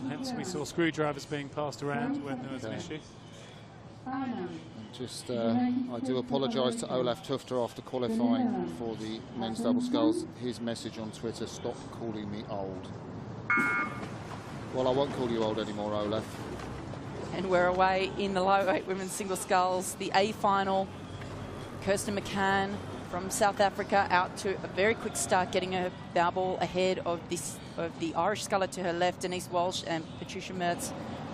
Hence we saw screwdrivers being passed around when there was an issue. Just, I do apologise to Olaf Tufter after qualifying for the men's double sculls. His message on Twitter: stop calling me old. Well, I won't call you old anymore, Olaf. And we're away in the lightweight women's single sculls, the A final. Kirsten McCann from South Africa out to a very quick start, getting her bow ball ahead of the Irish sculler to her left, Denise Walsh, and Patricia Mertz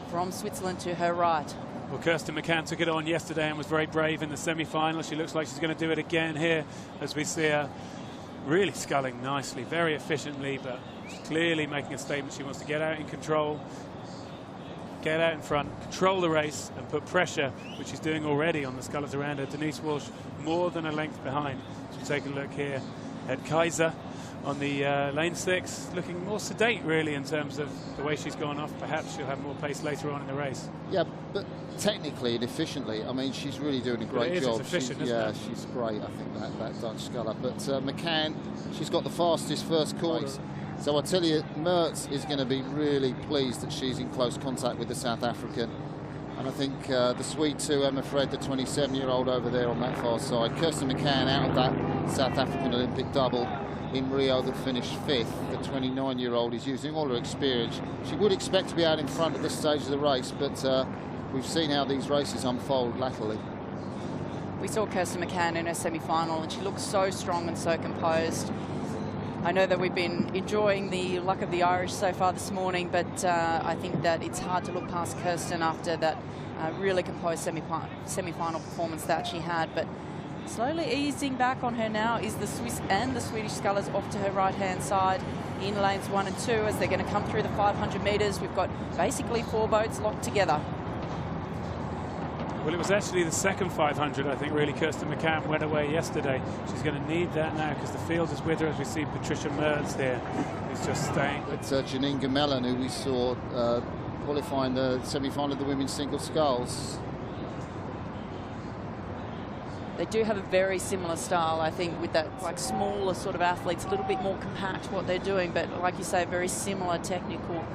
from Switzerland to her right. Well, Kirsten McCann took it on yesterday and was very brave in the semi-final. She looks like she's going to do it again here, as we see her really sculling nicely, very efficiently, but clearly making a statement. She wants to get out in control, get out in front, control the race, and put pressure, which she's doing already on the scullers around her. Denise Walsh more than a length behind. So we take a look here at Kaiser on the lane 6, looking more sedate really in terms of the way she's gone off. Perhaps she'll have more pace later on in the race. Yeah, but technically and efficiently, I mean, she's really doing a great job. It's efficient, isn't it? She's great, I think, that Dutch sculler. But McCann, she's got the fastest first corner. So I tell you, Mertz is going to be really pleased that she's in close contact with the South African. And I think the Swede too, Emma Fred, the 27-year-old over there on that far side. Kirsten McCann out of that South African Olympic double in Rio that finished 5th. The 29-year-old is using all her experience. She would expect to be out in front at this stage of the race, but we've seen how these races unfold latterly. We saw Kirsten McCann in her semi-final, and she looks so strong and so composed. I know that we've been enjoying the luck of the Irish so far this morning, but I think that it's hard to look past Kirsten after that really composed semi-final performance that she had. But slowly easing back on her now is the Swiss and the Swedish scullers off to her right-hand side in lanes 1 and 2 as they're going to come through the 500 metres. We've got basically 4 boats locked together. Well, it was actually the second 500, I think, really. Kirsten McCann went away yesterday. She's going to need that now because the field is with her, as we see Patricia Mertz here, who's just staying. It's Janine Gemellan, who we saw qualifying the semi-final of the women's single sculls. They do have a very similar style, I think, with that like smaller sort of athletes, a little bit more compact what they're doing, but like you say, very similar technical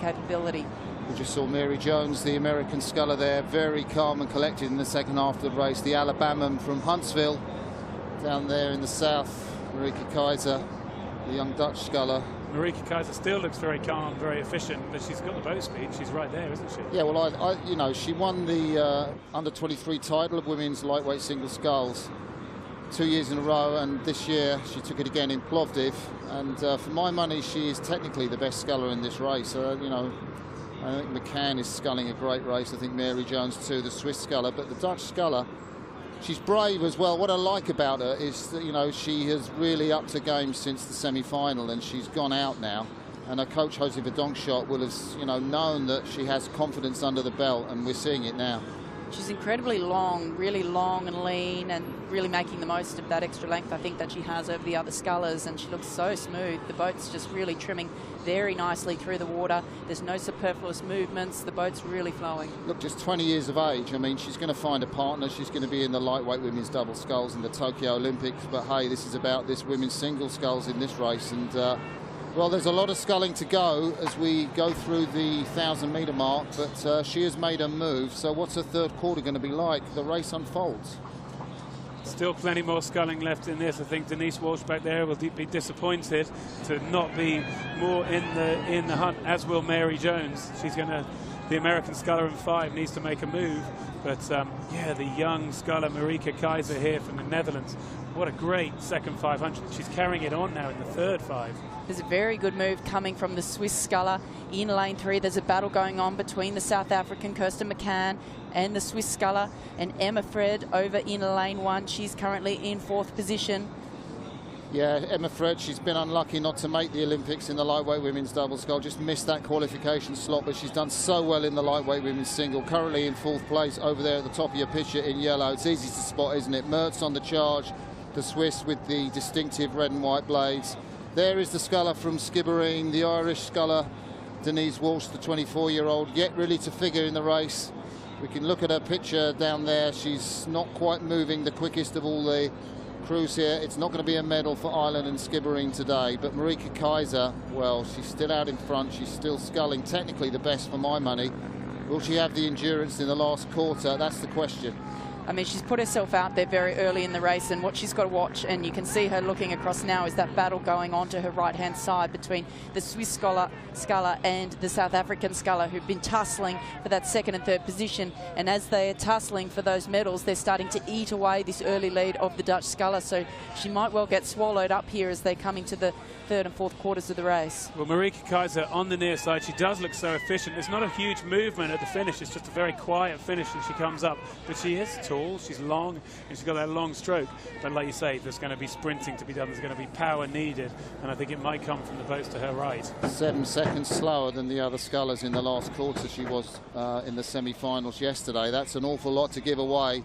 capability. We just saw Mary Jones, the American sculler there, very calm and collected in the second half of the race. The Alabaman from Huntsville, down there in the south, Marieke Keizer, the young Dutch sculler. Marieke Keizer still looks very calm, very efficient, but she's got the boat speed. She's right there, isn't she? Yeah, well, you know, she won the under-23 title of women's lightweight single sculls 2 years in a row, and this year she took it again in Plovdiv. And for my money, she is technically the best sculler in this race. You know, I think McCann is sculling a great race. I think Mary Jones too, the Swiss sculler. But the Dutch sculler, she's brave as well. What I like about her is that, you know, she has really upped her game since the semi-final, and she's gone out now. And her coach, Jose Verdonschot, will have, you know, known that she has confidence under the belt, and we're seeing it now. She's incredibly long, really long and lean, and really making the most of that extra length I think that she has over the other scullers, and she looks so smooth. The boat's just really trimming very nicely through the water. There's no superfluous movements. The boat's really flowing. Look, just 20 years of age. I mean, she's going to find a partner. She's going to be in the lightweight women's double sculls in the Tokyo Olympics. But hey, this is about this women's single sculls in this race. And well, there's a lot of sculling to go as we go through the 1,000-metre mark, but she has made a move. So what's her third quarter going to be like? The race unfolds. Still plenty more sculling left in this. I think Denise Walsh back there will be disappointed to not be more in the hunt, as will Mary Jones. She's going to, the American sculler in 5 needs to make a move. But yeah, the young sculler Marieke Keizer here from the Netherlands. What a great second 500. She's carrying it on now in the third 5. There's a very good move coming from the Swiss sculler in lane 3. There's a battle going on between the South African Kirsten McCann and the Swiss sculler, and Emma Fred over in lane 1. She's currently in 4th position. Yeah, Emma Fred, she's been unlucky not to make the Olympics in the lightweight women's double scull. Just missed that qualification slot, but she's done so well in the lightweight women's single. Currently in 4th place over there at the top of your picture in yellow. It's easy to spot, isn't it? Mertz on the charge, the Swiss with the distinctive red and white blades. There is the sculler from Skibbereen, the Irish sculler, Denise Walsh, the 24-year-old, yet really to figure in the race. We can look at her picture down there. She's not quite moving the quickest of all the Cruz here. It's not going to be a medal for Ireland and Skibbereen today, but Marika Kaiser, well, she's still out in front. She's still sculling, technically the best for my money. Will she have the endurance in the last quarter? That's the question. I mean, she's put herself out there very early in the race, and what she's got to watch, and you can see her looking across now, is that battle going on to her right-hand side between the Swiss sculler and the South African sculler, who've been tussling for that second and third position. And as they're tussling for those medals, they're starting to eat away this early lead of the Dutch sculler. So she might well get swallowed up here as they're coming to the third and fourth quarters of the race. Well, Marika Kaiser on the near side, she does look so efficient. There's not a huge movement at the finish. It's just a very quiet finish as she comes up. But she is tall, she's long, and she's got that long stroke. But like you say, there's going to be sprinting to be done. There's going to be power needed, and I think it might come from the boats to her right. 7 seconds slower than the other scullers in the last quarter she was in the semi-finals yesterday. That's an awful lot to give away.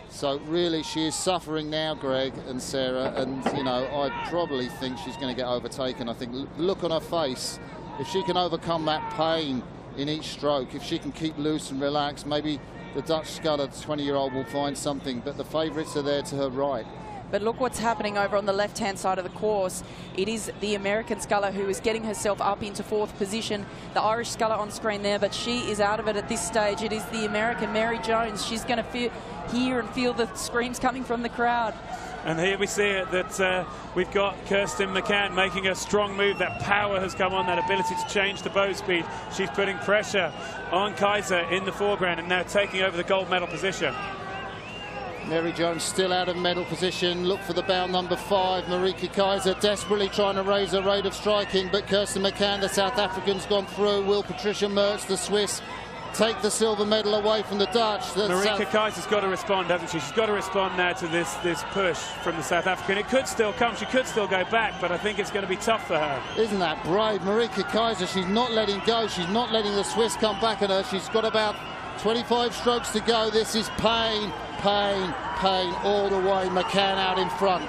So really she is suffering now, Greg and Sarah, and you know, I probably think she's going to get overtaken. I think look on her face, if she can overcome that pain in each stroke, if she can keep loose and relax, maybe the Dutch sculler, the 20-year-old, will find something, but the favourites are there to her right. But look what's happening over on the left-hand side of the course. It is the American sculler who is getting herself up into fourth position. The Irish sculler on screen there, but she is out of it at this stage. It is the American Mary Jones. She's going to hear and feel the screams coming from the crowd. And here we see it, that we've got Kirsten McCann making a strong move. That power has come on, that ability to change the bow speed. She's putting pressure on Kaiser in the foreground and now taking over the gold medal position. Mary Jones still out of medal position. Look for the bow number 5. Marika Kaiser desperately trying to raise her rate of striking, but Kirsten McCann, the South African's gone through. Will Patricia Mertz, the Swiss, take the silver medal away from the Dutch? Marika Kaiser's got to respond, hasn't she? She's got to respond now to this push from the South African. It could still come. She could still go back, but I think it's going to be tough for her. Isn't that brave? Marika Kaiser, she's not letting go. She's not letting the Swiss come back at her. She's got about 25 strokes to go. This is pain, pain, pain all the way. McCann out in front.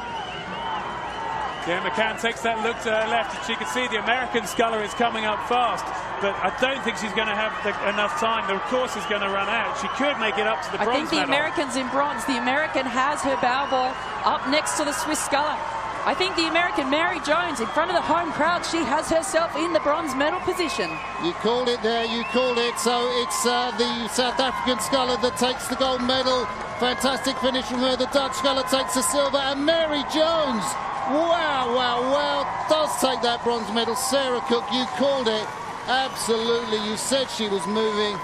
Yeah, McCann takes that look to her left, and she can see the American sculler is coming up fast, but I don't think she's going to have enough time. The course is going to run out. She could make it up to the bronze medal. I think the American's in bronze. The American has her bow ball up next to the Swiss sculler. I think the American Mary Jones, in front of the home crowd, she has herself in the bronze medal position. You called it there, you called it. So it's the South African sculler that takes the gold medal. Fantastic finish from her. The Dutch sculler takes the silver, and Mary Jones, wow, wow, wow, does take that bronze medal. Sarah Cook, you called it. Absolutely, you said she was moving.